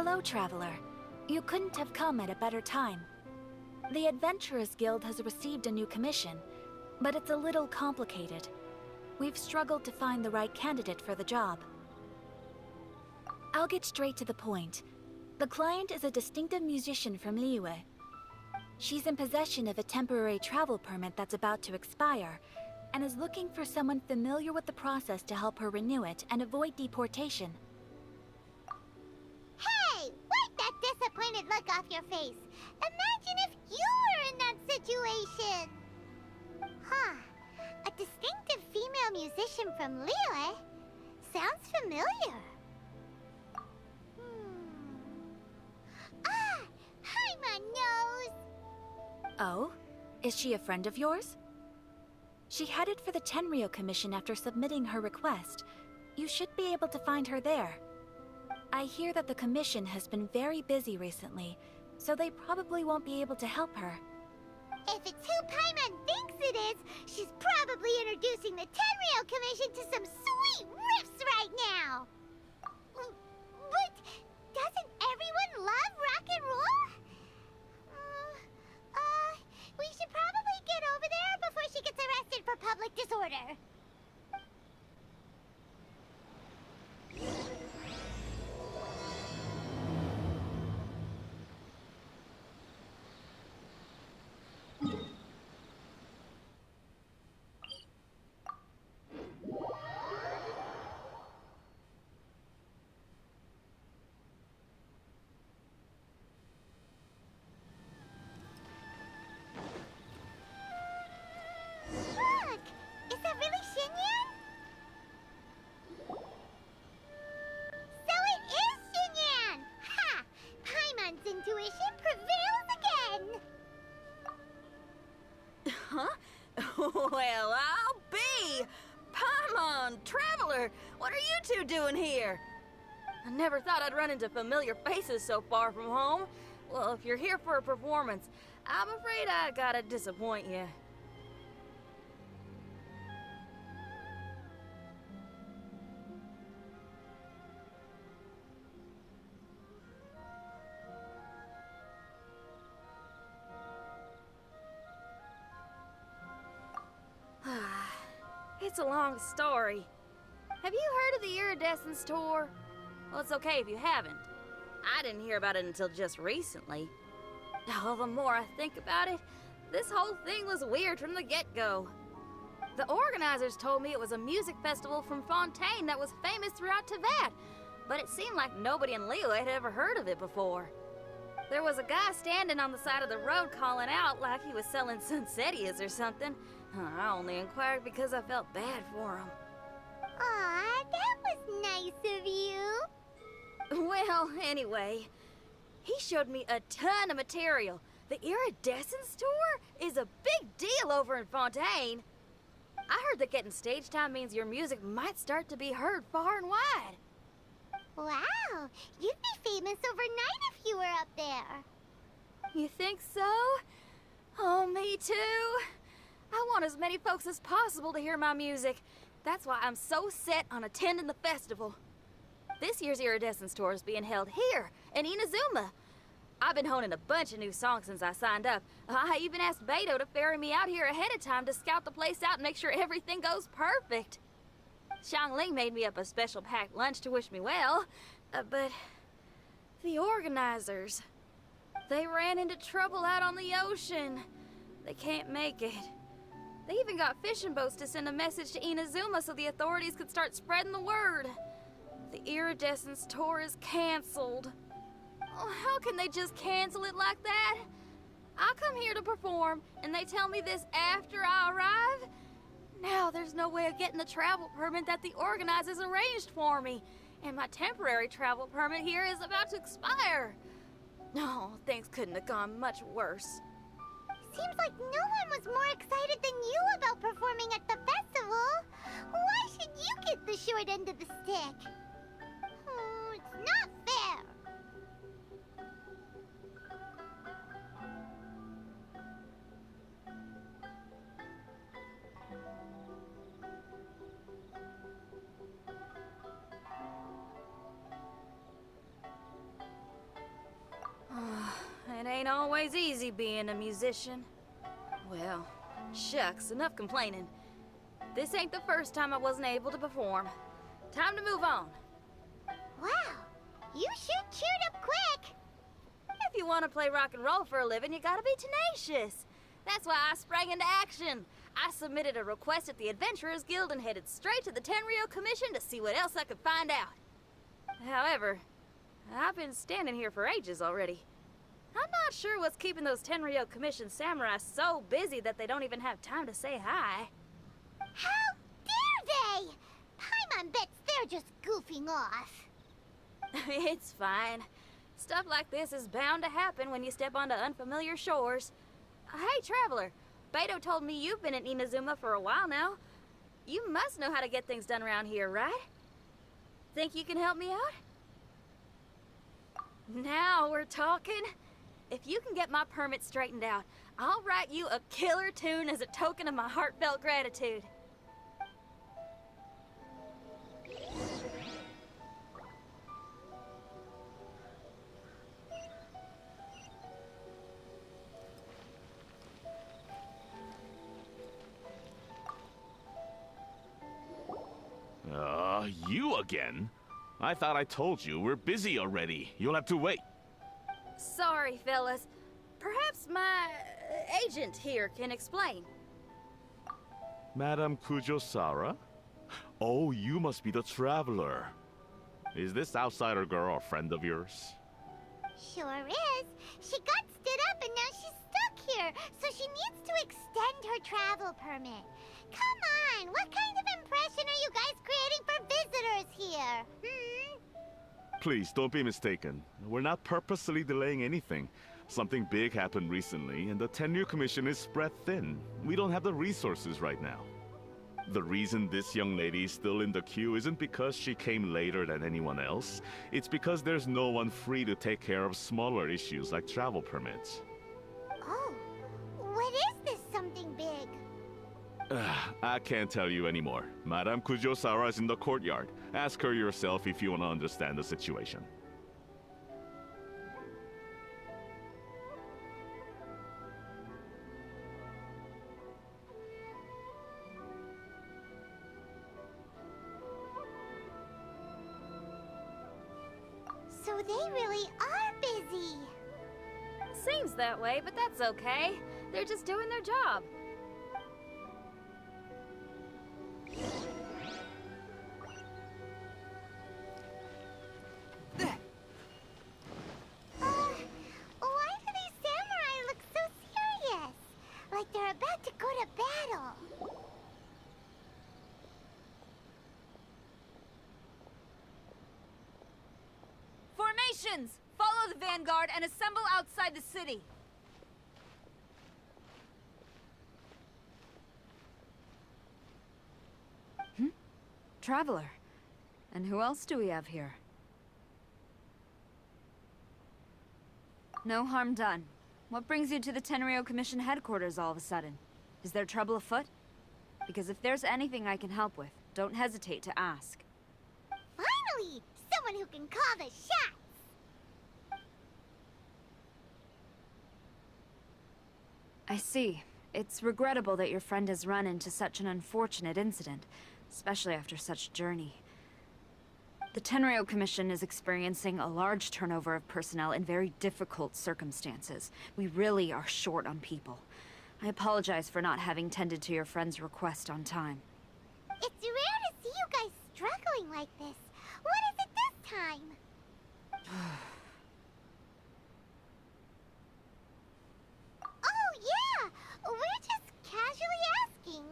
Hello, traveler. You couldn't have come at a better time. The Adventurers Guild has received a new commission, but it's a little complicated. We've struggled to find the right candidate for the job. I'll get straight to the point. The client is a distinctive musician from Liyue. She's in possession of a temporary travel permit that's about to expire, and is looking for someone familiar with the process to help her renew it and avoid deportation. Hey! Wipe that disappointed look off your face! Imagine if you were in that situation! Huh. A distinctive female musician from Liyue? Sounds familiar. Ah! Hi, my nose! Oh? Is she a friend of yours? She headed for the Tenryou Commission after submitting her request. You should be able to find her there. I hear that the commission has been very busy recently, so they probably won't be able to help her. If it's who Paimon thinks it is, she's probably introducing the Tenryou Commission to some sweet riffs right now! But doesn't everyone love rock and roll? We should probably get over there before she gets arrested for public disorder. Look! Is that really Xinyan? So it is Xinyan! Ha! Paimon's intuition prevails again! Huh? Well, I'll be! Paimon, Traveler, what are you two doing here? I never thought I'd run into familiar faces so far from home. Well, if you're here for a performance, I'm afraid I gotta disappoint you. It's a long story. Have you heard of the Iridescence Tour? Well, it's okay if you haven't. I didn't hear about it until just recently. Oh, the more I think about it, this whole thing was weird from the get-go. The organizers told me it was a music festival from Fontaine that was famous throughout Teyvat, but it seemed like nobody in Liyue had ever heard of it before. There was a guy standing on the side of the road calling out like he was selling Sunsetias or something. I only inquired because I felt bad for him. Aw, that was nice of you. Well, anyway, he showed me a ton of material. The Iridescence Tour is a big deal over in Fontaine. I heard that getting stage time means your music might start to be heard far and wide. Wow, you'd be famous overnight if you were up there. You think so? Oh, me too. I want as many folks as possible to hear my music. That's why I'm so set on attending the festival. This year's Iridescence Tour is being held here, in Inazuma. I've been honing a bunch of new songs since I signed up. I even asked Beto to ferry me out here ahead of time to scout the place out and make sure everything goes perfect. Xiangling made me up a special packed lunch to wish me well, but the organizers, they ran into trouble out on the ocean. They can't make it. They even got fishing boats to send a message to Inazuma so the authorities could start spreading the word. The Iridescence Tour is canceled. Oh, how can they just cancel it like that? I come here to perform, and they tell me this after I arrive? Now there's no way of getting the travel permit that the organizers arranged for me, and my temporary travel permit here is about to expire. No, things couldn't have gone much worse. Seems like no one was more excited than you about performing at the festival. Why should you get the short end of the stick? It's not fair. always easy being a musician. Well, shucks, enough complaining. This ain't the first time I wasn't able to perform. Time to move on. Wow, you sure cheered up quick. If you want to play rock and roll for a living, you gotta be tenacious. That's why I sprang into action. I submitted a request at the Adventurers Guild and headed straight to the Tenryou Commission to see what else I could find out. However, I've been standing here for ages already. I'm not sure what's keeping those Tenryou Commission samurai so busy that they don't even have time to say hi. How dare they? Paimon bets they're just goofing off. It's fine. Stuff like this is bound to happen when you step onto unfamiliar shores. Hey, Traveler. Beto told me you've been in Inazuma for a while now. You must know how to get things done around here, right? Think you can help me out? Now we're talking. If you can get my permit straightened out, I'll write you a killer tune as a token of my heartfelt gratitude. You again? I thought I told you, we're busy already. You'll have to wait. Sorry, fellas. Perhaps my agent here can explain. Madame Kujosara? Oh, you must be the traveler. Is this outsider girl a friend of yours? Sure is. She got stood up and now she's stuck here, so she needs to extend her travel permit. Come on, what kind of impression are you guys creating for visitors here? Please, don't be mistaken. We're not purposely delaying anything. Something big happened recently, and the Tenryou Commission is spread thin. We don't have the resources right now. The reason this young lady is still in the queue isn't because she came later than anyone else. It's because there's no one free to take care of smaller issues like travel permits. Oh, what is this something big? I can't tell you anymore. Madame Kujosara is in the courtyard. Ask her yourself if you want to understand the situation. So they really are busy. Seems that way, but that's okay. They're just doing their job. Why do these samurai look so serious? Like they're about to go to battle. Formations! Follow the vanguard and assemble outside the city. Traveler. And who else do we have here? No harm done. What brings you to the Tenryou Commission headquarters all of a sudden? Is there trouble afoot? Because if there's anything I can help with, don't hesitate to ask. Finally! Someone who can call the shots! I see. It's regrettable that your friend has run into such an unfortunate incident, especially after such a journey. The Tenryou Commission is experiencing a large turnover of personnel in very difficult circumstances. We really are short on people. I apologize for not having tended to your friend's request on time. It's rare to see you guys struggling like this. What is it this time? Oh, yeah! We're just casually asking.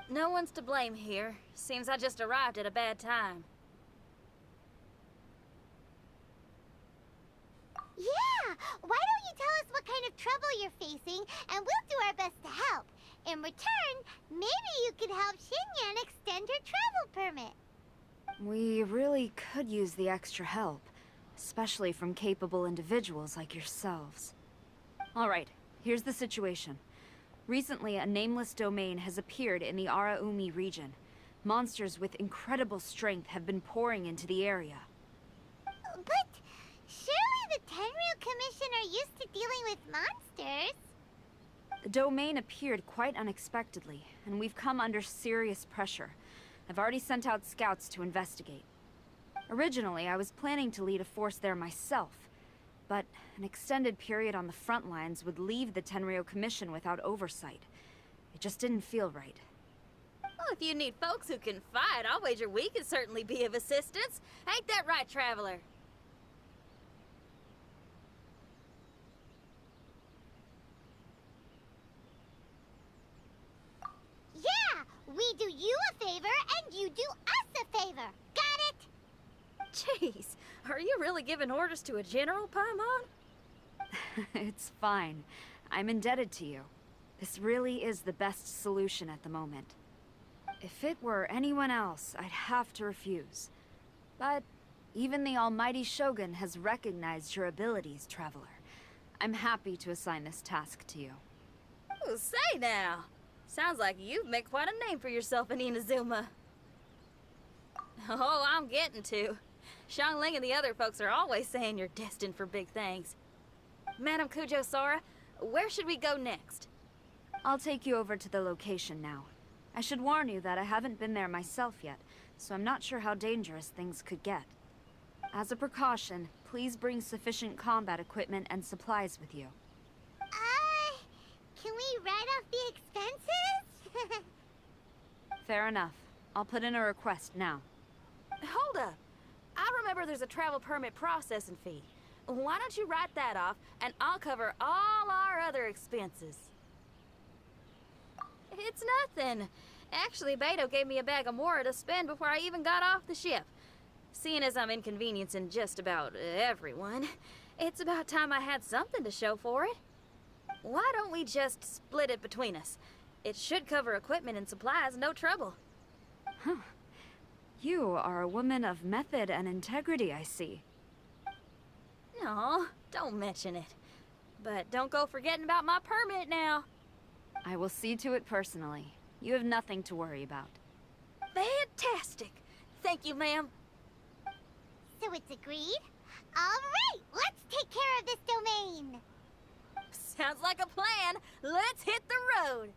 No one's to blame here. Seems I just arrived at a bad time. Yeah! Why don't you tell us what kind of trouble you're facing, and we'll do our best to help. In return, maybe you could help Xinyan extend her travel permit. We really could use the extra help, especially from capable individuals like yourselves. All right, here's the situation. Recently, a nameless domain has appeared in the Araumi region. Monsters with incredible strength have been pouring into the area. But surely the Tenryou Commission are used to dealing with monsters. The domain appeared quite unexpectedly, and we've come under serious pressure. I've already sent out scouts to investigate. Originally, I was planning to lead a force there myself, but an extended period on the front lines would leave the Tenryou Commission without oversight. It just didn't feel right. Well, if you need folks who can fight, I'll wager we can certainly be of assistance. Ain't that right, Traveler? Yeah, we do you a favor and you do us a favor. Got it? Jeez, are you really giving orders to a general, Paimon? It's fine. I'm indebted to you. This really is the best solution at the moment. If it were anyone else, I'd have to refuse. But even the almighty Shogun has recognized your abilities, Traveler. I'm happy to assign this task to you. Ooh, say now. Sounds like you've made quite a name for yourself in Inazuma. Oh, I'm getting to. Xiangling and the other folks are always saying you're destined for big things. Madam Kujo Sora, where should we go next? I'll take you over to the location now. I should warn you that I haven't been there myself yet, so I'm not sure how dangerous things could get. As a precaution, please bring sufficient combat equipment and supplies with you. Can we write off the expenses? Fair enough. I'll put in a request now. Hold up. I remember there's a travel permit processing fee. Why don't you write that off, and I'll cover all our other expenses. It's nothing. Actually, Beto gave me a bag of Mora to spend before I even got off the ship. Seeing as I'm inconveniencing just about everyone, it's about time I had something to show for it. Why don't we just split it between us? It should cover equipment and supplies, no trouble. Huh. You are a woman of method and integrity, I see. No, don't mention it. But don't go forgetting about my permit now. I will see to it personally. You have nothing to worry about. Fantastic. Thank you, ma'am. So it's agreed? Alright, let's take care of this domain! Sounds like a plan. Let's hit the road.